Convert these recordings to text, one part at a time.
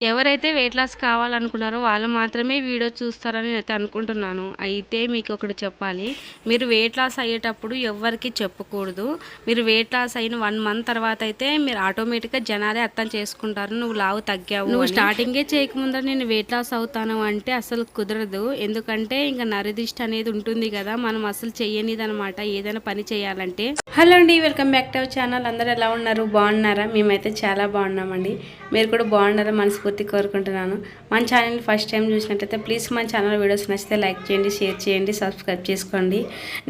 ఎవరైతే weight loss కావాలనుకున్నారో వాళ్ళు మాత్రమే వీడియో చూస్తారని నేనైతే అనుకుంటున్నాను. అయితే మీకొకటి చెప్పాలి. మీరు వెయిట్ లాస్ అయ్యేటప్పుడు ఎవ్వరికీ చెప్పకూడదు. మీరు వెయిట్ లాస్ అయిన 1 మంత్ తర్వాత అయితే మీరు ఆటోమేటిక్‌గా జనాలే అర్థం చేసుకుంటారు. నువ్వు లావు తగ్గావు నువ్వు స్టార్టింగే చేయకముందర నేను వెయిట్ లాస్ అవుతాను అంటే అసలు కుదరదు. ఎందుకంటే ఇంక నరదిష్టి అనేది ఉంటుంది కదా! మనం అసలు చెయ్యనిదనమాట ఏదైనా పని చేయాలంటే. హలో అండి. Welcome back to our channel. అందరూ ఎలా ఉన్నారు? బాగున్నారా? మేమైతే చాలా బాగున్నామండి. మీరు కూడా బాగుండాలని మనస్ఫూర్తి కోరుకుంటున్నాను. మన ఛానల్ ఫస్ట్ టైం చూసినట్టయితే ప్లీజ్ మన ఛానల్ వీడియోస్ నచ్చితే లైక్ చేయండి, షేర్ చేయండి, సబ్స్క్రైబ్ చేసుకోండి.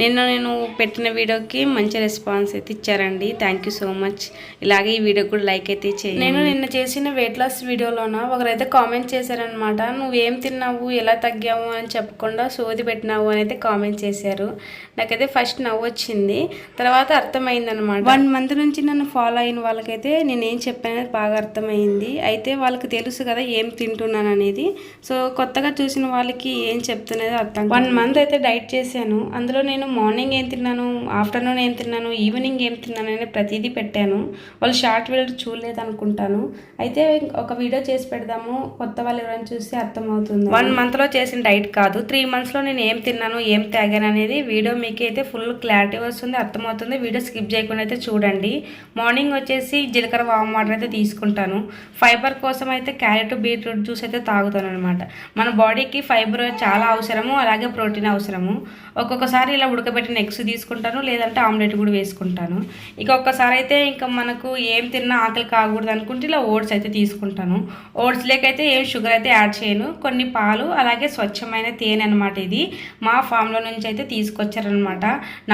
నేను పెట్టిన వీడియోకి మంచి రెస్పాన్స్ అయితే ఇచ్చారండి. Thank you so much. ఇలాగే ఈ వీడియో కూడా లైక్ అయితే చేయండి. నేను నిన్న చేసిన వెయిట్ లాస్ వీడియోలోన ఒకరైతే కామెంట్ చేశారనమాట. నువ్వేం తిన్నావు, ఎలా తగ్గావు అని చెప్పకుండా సోది పెట్టినావు అని అయితే కామెంట్ చేశారు. నాకైతే ఫస్ట్ నవ్వు వచ్చింది, తర్వాత అర్థమైందనమాట. 1 మంత్ నుంచి నన్ను ఫాలో అయిన వాళ్ళకైతే నేనేం చెప్పానది బాగా అర్థమైంది. అయితే వాళ్ళకి తెలుసు కదా ఏం తింటున్నాను అనేది. సో కొత్తగా చూసిన వాళ్ళకి ఏం చెప్తున్నది అర్థం. 1 మంత్ అయితే డైట్ చేశాను. అందులో నేను మార్నింగ్ ఏం తిన్నాను, ఆఫ్టర్నూన్ ఏం తిన్నాను, ఈవినింగ్ ఏం తిన్నాను అనేది ప్రతిదీ పెట్టాను. వాళ్ళు షార్ట్ వీడియో చూడలేదు అనుకుంటాను. అయితే ఒక వీడియో చేసి పెడదాము, కొత్త వాళ్ళు ఎవరైనా చూస్తే అర్థమవుతుంది. 1 మంత్లో చేసిన డైట్ కాదు, 3 మంత్స్లో నేను ఏం తిన్నాను, ఏం తాగాను అనేది వీడియో మీకు అయితే ఫుల్ క్లారిటీ వస్తుంది, అర్థమవుతుంది. వీడియో స్కిప్ చేయకుండా అయితే చూడండి. మార్నింగ్ వచ్చేసి జీలకర్ర వామ్ వాటర్ అయితే తీసుకుంటాను. ఫైబర్ కోసం అయితే క్యారెట్ బీట్రూట్ జ్యూస్ అయితే తాగుతాను అనమాట. మన బాడీకి ఫైబర్ చాలా అవసరము, అలాగే ప్రోటీన్ అవసరము. ఒక్కొక్కసారి ఇలా ఉడకబెట్టిన ఎగ్స్ తీసుకుంటాను, లేదంటే ఆమ్లెట్ కూడా వేసుకుంటాను. ఇక ఒక్కసారి అయితే ఇంకా మనకు ఏం తిన్నా ఆకలి కాకూడదు అనుకుంటే ఇలా ఓట్స్ అయితే తీసుకుంటాను. ఓట్స్ లేకైతే ఏం షుగర్ అయితే యాడ్ చేయను, కొన్ని పాలు అలాగే స్వచ్ఛమైన తేనె అనమాట. ఇది మా ఫామ్లో నుంచి అయితే తీసుకొచ్చారనమాట.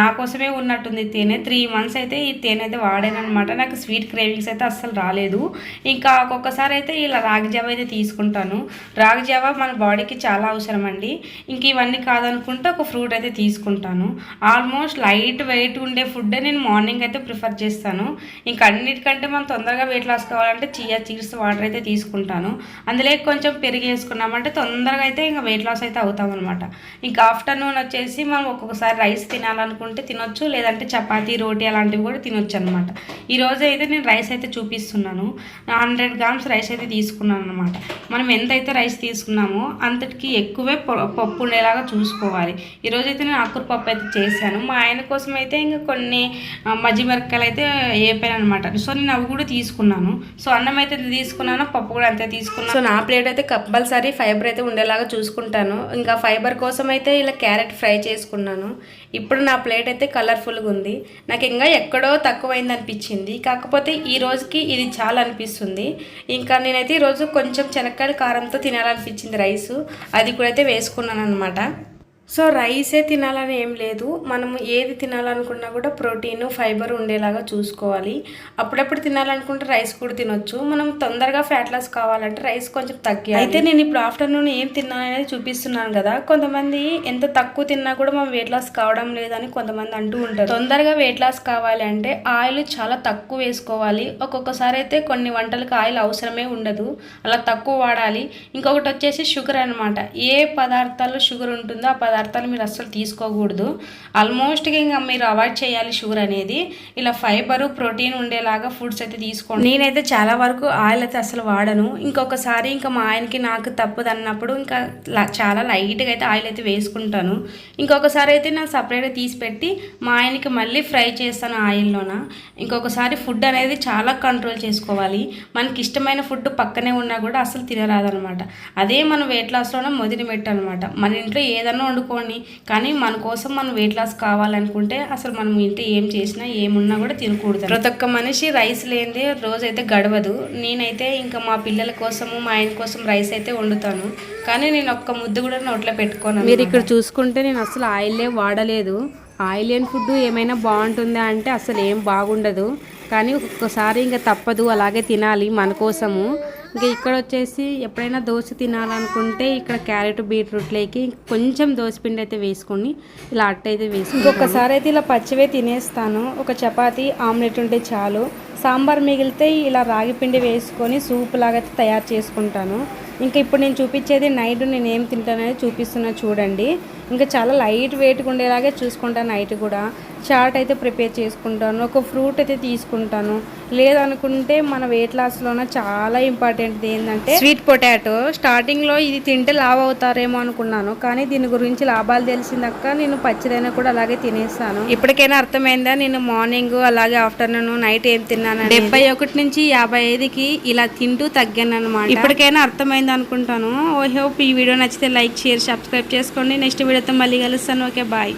నా కోసమే ఉన్నట్టుంది తేనె. 3 మంత్స్ అయితే ఈ తేనె అయితే వాడాను అనమాట. నాకు స్వీట్ క్రేవింగ్స్ అయితే అస్సలు రాలేదు. ఇంకా ఒక్కొక్కసారి అయితే ఇలా రాగి జావ అయితే తీసుకుంటాను. రాగి జావ మన బాడీకి చాలా అవసరం అండి. ఇంక ఇవన్నీ కాదనుకుంటే ఒక ఫ్రూట్ అయితే తీసుకుంటాను. ఆల్మోస్ట్ లైట్ వెయిట్ ఉండే ఫుడ్ నేను మార్నింగ్ అయితే ప్రిఫర్ చేస్తాను. ఇంకా అన్నిటికంటే మనం తొందరగా వెయిట్ లాస్ కావాలంటే చియా సీడ్స్ వాటర్ అయితే తీసుకుంటాను. అందులో కొంచెం పెరుగు వేసుకున్నామంటే తొందరగా అయితే ఇంకా వెయిట్ లాస్ అయితే అవుతాం అనమాట. ఇంకా ఆఫ్టర్నూన్ వచ్చేసి మనం ఒక్కొక్కసారి రైస్ తినాలనుకుంటే తినొచ్చు, లేదంటే చపాతీ రోటీ అలాంటివి కూడా తినొచ్చు అనమాట. ఈరోజు అయితే నేను రైస్ అయితే చూపిస్తున్నాను. 100 గ్రామ్స్ రైస్ అయితే తీసుకున్నాను అనమాట. మనం ఎంతైతే రైస్ తీసుకున్నామో అంతటికి ఎక్కువే పప్పు ఉండేలాగా చూసుకోవాలి. ఈరోజు అయితే నేను ఆకుకూర పప్పు అయితే చేశాను. మా ఆయన కోసం అయితే ఇంకా కొన్ని మజ్జి మిరపకాయలు అయితే వేపాను అనమాట. సో నేను అవి కూడా తీసుకున్నాను. సో అన్నం అయితే తీసుకున్నాను, పప్పు కూడా అంతే తీసుకున్నాను. సో నా ప్లేట్ అయితే కంపల్సరీ ఫైబర్ అయితే ఉండేలాగా చూసుకుంటాను. ఇంకా ఫైబర్ కోసం అయితే ఇలా క్యారెట్ ఫ్రై చేసుకున్నాను. ఇప్పుడు నా ప్లేట్ అయితే కలర్ఫుల్గా ఉంది. నాకు ఇంకా ఎక్కడో తక్కువైంది అనిపించింది, కాకపోతే ఈ రోజుకి ఇది చాలా అనిపిస్తుంది. ఇంకా నేనైతే ఈరోజు కొంచెం శనక్కాయల కారంతో తినాలనిపించింది రైసు, అది కూడా అయితే వేసుకున్నాను అనమాట. సో రైసే తినాలని ఏం లేదు, మనము ఏది తినాలనుకున్నా కూడా ప్రోటీన్ ఫైబర్ ఉండేలాగా చూసుకోవాలి. అప్పుడప్పుడు తినాలనుకుంటే రైస్ కూడా తినొచ్చు. మనం తొందరగా ఫ్యాట్ లాస్ కావాలంటే రైస్ కొంచెం తగ్గాలి. అయితే నేను ఇప్పుడు ఆఫ్టర్నూన్ ఏం తిన్నాననేది చూపిస్తున్నాను కదా. కొంతమంది ఎంత తక్కువ తిన్నా కూడా మనం వెయిట్ లాస్ కావడం లేదని కొంతమంది అంటూ ఉంటారు. తొందరగా వెయిట్ లాస్ కావాలి అంటే ఆయిల్ చాలా తక్కువ వేసుకోవాలి. ఒక్కొక్కసారి అయితే కొన్ని వంటలకు ఆయిల్ అవసరమే ఉండదు, అలా తక్కువ వాడాలి. ఇంకొకటి వచ్చేసి షుగర్ అనమాట. ఏ పదార్థాల్లో షుగర్ ఉంటుందో ఆ పదార్థాలు మీరు అస్సలు తీసుకోకూడదు. ఆల్మోస్ట్ ఇంకా మీరు అవాయిడ్ చేయాలి షుగర్ అనేది. ఇలా ఫైబరు ప్రోటీన్ ఉండేలాగా ఫుడ్స్ అయితే తీసుకోండి. నేనైతే చాలా వరకు ఆయిల్ అయితే అసలు వాడను. ఇంకొకసారి ఇంకా మా ఆయనకి నాకు తప్పదు అన్నప్పుడు ఇంకా చాలా లైట్గా అయితే ఆయిల్ అయితే వేసుకుంటాను. ఇంకొకసారి అయితే నేను సపరేట్గా తీసి పెట్టి మా ఆయనకి మళ్ళీ ఫ్రై చేస్తాను ఆయిల్లోన. ఇంకొకసారి ఫుడ్ అనేది చాలా కంట్రోల్ చేసుకోవాలి. మనకి ఇష్టమైన ఫుడ్ పక్కనే ఉన్నా కూడా అసలు తినరాదనమాట. అదే మనం వెయిట్ లాస్లోనే మొదటి మెట్టు అనమాట. మన ఇంట్లో ఏదన్నా వండుకోండి, కానీ మన కోసం మనం వెయిట్ లాస్ కావాలనుకుంటే అసలు మనం ఇంట్లో ఏం చేసినా ఏమున్నా కూడా తినకూడదు. ప్రతి ఒక్క మనిషి రైస్ లేనిదే రోజైతే గడవదు. నేనైతే ఇంకా మా పిల్లల కోసము మా ఆయన కోసం రైస్ అయితే వండుతాను, కానీ నేను ఒక్క ముద్దు కూడా నోట్లో పెట్టుకోను. మీరు ఇక్కడ చూసుకుంటే నేను అసలు ఆయిలే వాడలేదు. ఆయిల్ లేని ఫుడ్ ఏమైనా బాగుంటుందా అంటే అసలు ఏం బాగుండదు, కానీ ఒక్కొక్కసారి ఇంకా తప్పదు, అలాగే తినాలి మన కోసము. ఇంకా ఇక్కడ వచ్చేసి ఎప్పుడైనా దోశ తినాలనుకుంటే ఇక్కడ క్యారెట్ బీట్రూట్లోకి కొంచెం దోశపిండి అయితే వేసుకొని ఇలా అట్ట అయితే వేసుకుంటాను. ఇంకొకసారి అయితే ఇలా పచ్చివే తినేస్తాను. ఒక చపాతీ ఆమ్లెట్ ఉంటే చాలు. సాంబార్ మిగిలితే ఇలా రాగి పిండి వేసుకొని సూప్ లాగా అయితే తయారు చేసుకుంటాను. ఇంకా ఇప్పుడు నేను చూపించేది నైట్ నేను ఏం తింటానని చూపిస్తున్నా చూడండి. ఇంకా చాలా లైట్ వెయిట్గా ఉండేలాగే చూసుకుంటాను నైట్ కూడా. చాట్ అయితే ప్రిపేర్ చేసుకుంటాను, ఒక ఫ్రూట్ అయితే తీసుకుంటాను. లేదనుకుంటే మన వెయిట్ లాస్లోనే చాలా ఇంపార్టెంట్ ఏంటంటే స్వీట్ పొటాటో. స్టార్టింగ్లో ఇది తింటే లావ్ అవుతారేమో అనుకున్నాను, కానీ దీని గురించి లాభాలు తెలిసిందాక నేను పచ్చిదైనా కూడా అలాగే తినేస్తాను. ఇప్పటికైనా అర్థమైందా నేను మార్నింగ్ అలాగే ఆఫ్టర్నూన్ నైట్ ఏం తిన్నాను? 71 నుంచి 55కి ఇలా తింటూ తగ్గాను అనమాట. ఇప్పటికైనా అర్థమైంది అనుకుంటాను. ఓ హోప్ ఈ వీడియో నచ్చితే లైక్ షేర్ సబ్స్క్రైబ్ చేసుకోండి. నెక్స్ట్ వీడియోతో మళ్ళీ కలుస్తాను. Okay, bye.